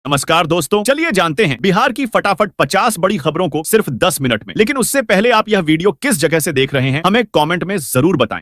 नमस्कार दोस्तों, चलिए जानते हैं बिहार की फटाफट 50 बड़ी खबरों को सिर्फ 10 मिनट में। लेकिन उससे पहले आप यह वीडियो किस जगह से देख रहे हैं हमें कमेंट में जरूर बताएं।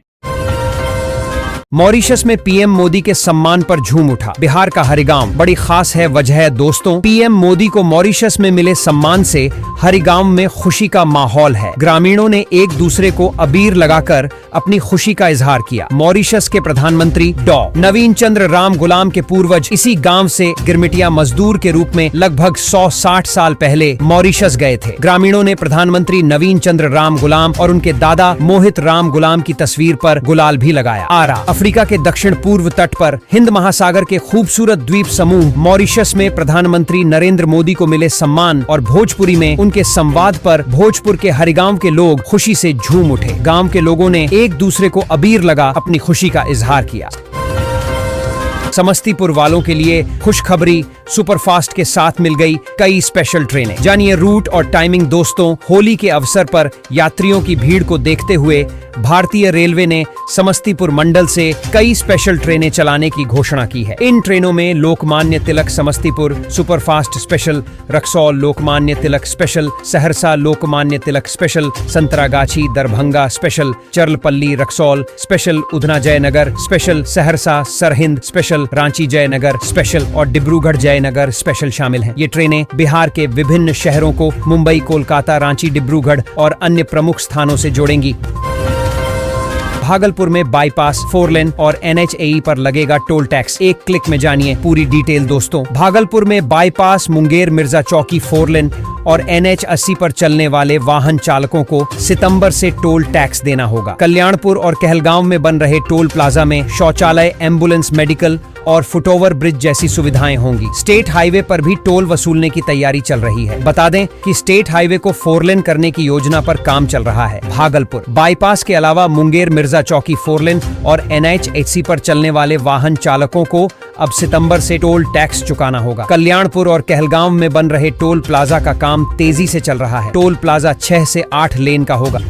मॉरिशस में पीएम मोदी के सम्मान पर झूम उठा बिहार का हरिगांव। बड़ी खास है वजह दोस्तों, पीएम मोदी को मॉरिशस में मिले सम्मान से हरिगांव में खुशी का माहौल है। ग्रामीणों ने एक दूसरे को अबीर लगाकर अपनी खुशी का इजहार किया। मॉरिशस के प्रधानमंत्री डॉ नवीन चंद्र राम गुलाम के पूर्वज इसी गांव से गिरमिटिया मजदूर के रूप में लगभग 160 साल पहले मॉरिशस गए थे। ग्रामीणों ने प्रधानमंत्री नवीन चंद्र राम गुलाम और उनके दादा मोहित राम गुलाम की तस्वीर पर गुलाल भी लगाया। अफ्रीका के दक्षिण पूर्व तट पर हिंद महासागर के खूबसूरत द्वीप समूह मॉरिशस में प्रधानमंत्री नरेंद्र मोदी को मिले सम्मान और भोजपुरी में उनके संवाद पर भोजपुर के हरिगांव के लोग खुशी से झूम उठे। गांव के लोगों ने एक दूसरे को अबीर लगा अपनी खुशी का इजहार किया। समस्तीपुर वालों के लिए खुशखबरी, सुपरफास्ट के साथ मिल गई कई स्पेशल ट्रेनें। जानिए रूट और टाइमिंग दोस्तों। होली के अवसर पर यात्रियों की भीड़ को देखते हुए भारतीय रेलवे ने समस्तीपुर मंडल से कई स्पेशल ट्रेनें चलाने की घोषणा की है। इन ट्रेनों में Lokmanya Tilak Samastipur superfast special, Raxaul Lokmanya Tilak special, Saharsa Lokmanya Tilak special, Santragachi Darbhanga special, Charlapalli Raxaul special, Udhna Jaynagar special, Saharsa Sirhind special, Ranchi Jaynagar special और डिब्रूगढ़ जयनगर स्पेशल शामिल हैं। ये ट्रेनें बिहार के विभिन्न शहरों को मुंबई, कोलकाता, रांची, डिब्रूगढ़ और अन्य प्रमुख स्थानों से जोड़ेंगी। भागलपुर में बाईपास, 4 लेन और NH-AE पर लगेगा टोल टैक्स। एक क्लिक में जानिए पूरी डिटेल दोस्तों। भागलपुर में बाईपास, मुंगेर मिर्जा चौकी 4 लेन और NH-80 पर चलने वाले वाहन चालकों को सितंबर से टोल टैक्स देना होगा। कल्याणपुर और कहलगांव में बन रहे टोल प्लाजा में शौचालय, एम्बुलेंस, मेडिकल और फुटओवर ब्रिज जैसी सुविधाएं होंगी। स्टेट हाईवे पर भी टोल वसूलने की तैयारी चल रही है। बता दें कि स्टेट हाईवे को 4 लेन करने की योजना पर काम चल रहा है। भागलपुर बाईपास के अलावा मुंगेर मिर्जा चौकी 4 लेन और NH-80 पर चलने वाले वाहन चालकों को अब सितंबर से टोल टैक्स चुकाना होगा। कल्याणपुर और कहलगांव में बन रहे टोल प्लाजा का काम तेजी से चल रहा है। टोल प्लाजा 6 से 8 लेन का होगा।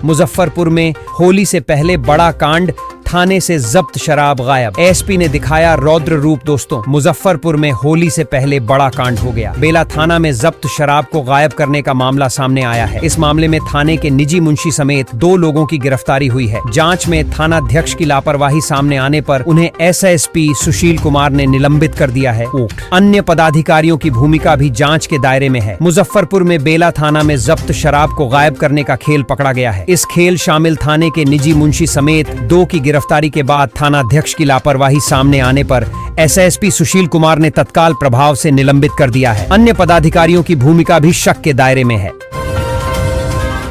मुजफ्फरपुर में होली से पहले बड़ा कांड, थाने से जब्त शराब गायब। एसपी ने दिखाया रौद्र रूप दोस्तों। मुजफ्फरपुर में होली से पहले बड़ा कांड हो गया। बेला थाना में जब्त शराब को गायब करने का मामला सामने आया है। इस मामले में थाने के निजी मुंशी समेत 2 लोगों की गिरफ्तारी हुई है। जांच में थानाध्यक्ष की लापरवाही सामने आने पर उन्हें SSP सुशील कुमार ने निलंबित कर दिया है। अन्य पदाधिकारियों की भूमिका भी जांच के दायरे में है। मुजफ्फरपुर में बेला थाना में जब्त शराब को गायब करने का खेल पकड़ा गया है। इस खेल शामिल थाने के निजी मुंशी समेत 2 की गिरफ्तारी के बाद थानाध्यक्ष की लापरवाही सामने आने पर SSP सुशील कुमार ने तत्काल प्रभाव से निलंबित कर दिया है। अन्य पदाधिकारियों की भूमिका भी शक के दायरे में है।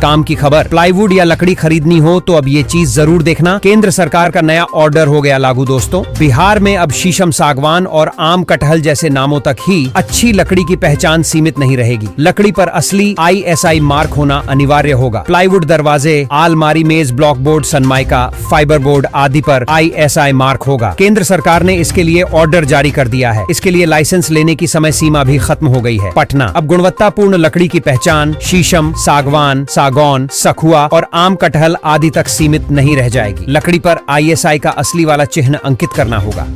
काम की खबर, प्लाईवुड या लकड़ी खरीदनी हो तो अब ये चीज जरूर देखना। केंद्र सरकार का नया ऑर्डर हो गया लागू दोस्तों। बिहार में अब शीशम, सागवान और आम कटहल जैसे नामों तक ही अच्छी लकड़ी की पहचान सीमित नहीं रहेगी। लकड़ी पर असली ISI मार्क होना अनिवार्य होगा। प्लाईवुड, दरवाजे, आलमारी, मेज, block board, Sunmica, fibre board आदि पर ISI मार्क होगा। केंद्र सरकार ने इसके लिए ऑर्डर जारी कर दिया है। इसके लिए लाइसेंस लेने की समय सीमा भी खत्म हो गई है। पटना, अब गुणवत्तापूर्ण लकड़ी की पहचान शीशम, सागवान, सागौन, सखुआ और आम कटहल आदि तक सीमित नहीं रह जाएगी। लकड़ी पर ISI का असली वाला चिन्ह अंकित करना होगा।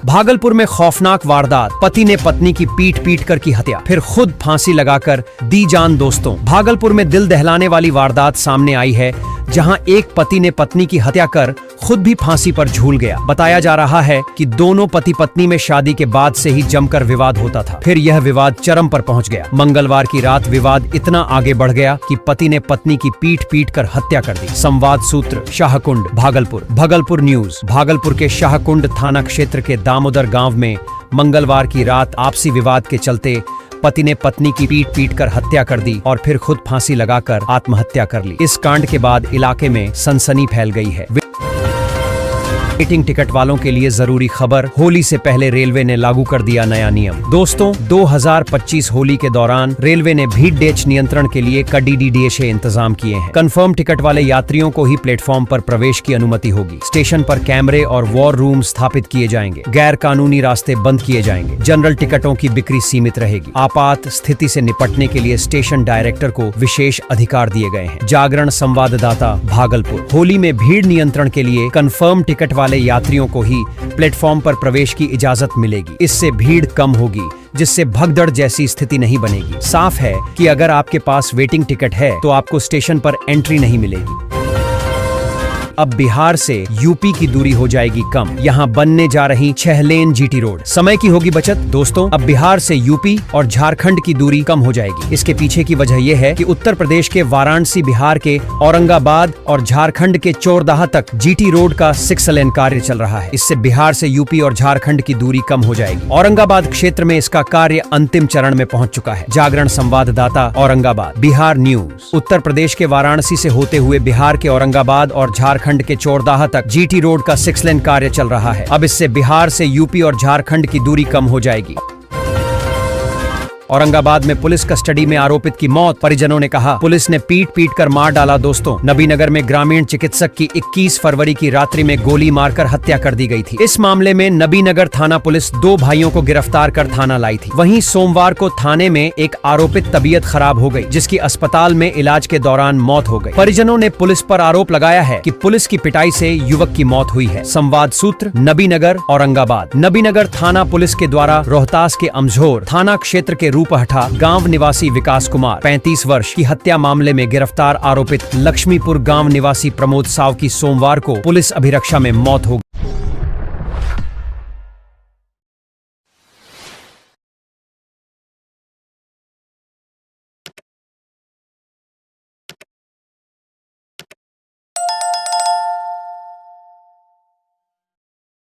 भागलपुर में खौफनाक वारदात, पति ने पत्नी की पीट कर की हत्या, फिर खुद फांसी लगाकर दी जान दोस्तों। भागलपुर में दिल दहलाने वाली वारदात सामने आई है, जहां एक पति ने पत्नी की हत्या कर खुद भी फांसी पर झूल गया। बताया जा रहा है कि दोनों पति पत्नी में शादी के बाद से ही जमकर विवाद होता था। फिर यह विवाद चरम पर पहुंच गया। मंगलवार की रात विवाद इतना आगे बढ़ गया कि पति ने पत्नी की पीट कर हत्या कर दी। संवाद सूत्र, शाहकुंड, भागलपुर। भागलपुर न्यूज। भागलपुर के शाहकुंड थाना क्षेत्र के दामोदर गांव में मंगलवार की रात आपसी विवाद के चलते पति ने पत्नी की पीट कर हत्या कर दी और फिर खुद फांसी लगाकर आत्महत्या कर ली। इस कांड के बाद इलाके में सनसनी फैल गई है। वेटिंग टिकट वालों के लिए जरूरी खबर, होली से पहले रेलवे ने लागू कर दिया नया नियम। दोस्तों 2025 होली के दौरान रेलवे ने भीड़ डेच नियंत्रण के लिए कड़ी DDHA इंतजाम किए हैं। कंफर्म टिकट वाले यात्रियों को ही प्लेटफॉर्म पर प्रवेश की अनुमति होगी। स्टेशन पर कैमरे और वॉर रूम स्थापित किए जाएंगे। गैर कानूनी रास्ते बंद किए जाएंगे। जनरल टिकटों की बिक्री सीमित रहेगी। आपात स्थिति से निपटने के लिए स्टेशन डायरेक्टर को विशेष अधिकार दिए गए हैं। जागरण संवाददाता, भागलपुर। होली में भीड़ नियंत्रण के लिए कंफर्म टिकट वाले यात्रियों को ही प्लेटफॉर्म पर प्रवेश की इजाजत मिलेगी। इससे भीड़ कम होगी, जिससे भगदड़ जैसी स्थिति नहीं बनेगी। साफ है कि अगर आपके पास वेटिंग टिकट है तो आपको स्टेशन पर एंट्री नहीं मिलेगी। अब बिहार से यूपी की दूरी हो जाएगी कम। यहाँ बनने जा रही 6 लेन जीटी रोड, समय की होगी बचत। दोस्तों, अब बिहार से यूपी और झारखंड की दूरी कम हो जाएगी। इसके पीछे की वजह यह है कि उत्तर प्रदेश के वाराणसी, बिहार के औरंगाबाद और झारखंड के चौरदाहा तक जीटी रोड का 6 लेन कार्य चल रहा है। इससे बिहार से यूपी और झारखंड की दूरी कम हो जाएगी। औरंगाबाद क्षेत्र में इसका कार्य अंतिम चरण में पहुंच चुका है। जागरण संवाददाता, औरंगाबाद। बिहार न्यूज। उत्तर प्रदेश के वाराणसी से होते हुए बिहार के औरंगाबाद और झारखंड के चौरदाहा तक जीटी रोड का 6 लेन कार्य चल रहा है। अब इससे बिहार से यूपी और झारखंड की दूरी कम हो जाएगी। औरंगाबाद में पुलिस कस्टडी में आरोपित की मौत, परिजनों ने कहा पुलिस ने पीट कर मार डाला। दोस्तों, नबीनगर में ग्रामीण चिकित्सक की 21 फरवरी की रात्रि में गोली मारकर हत्या कर दी गई थी। इस मामले में नबीनगर थाना पुलिस 2 भाइयों को गिरफ्तार कर थाना लाई थी। वहीं सोमवार को थाने में एक आरोपित तबीयत खराब हो गई, जिसकी अस्पताल में इलाज के दौरान मौत हो गई। परिजनों ने पुलिस पर आरोप लगाया है कि पुलिस की पिटाई से युवक की मौत हुई है। संवाद सूत्र, नबीनगर, औरंगाबाद। नबीनगर थाना पुलिस के द्वारा रोहतास के अमझोर थाना क्षेत्र के रूपहठा गांव निवासी विकास कुमार 35 वर्ष की हत्या मामले में गिरफ्तार आरोपित लक्ष्मीपुर गांव निवासी प्रमोद साव की सोमवार को पुलिस अभिरक्षा में मौत हो गई।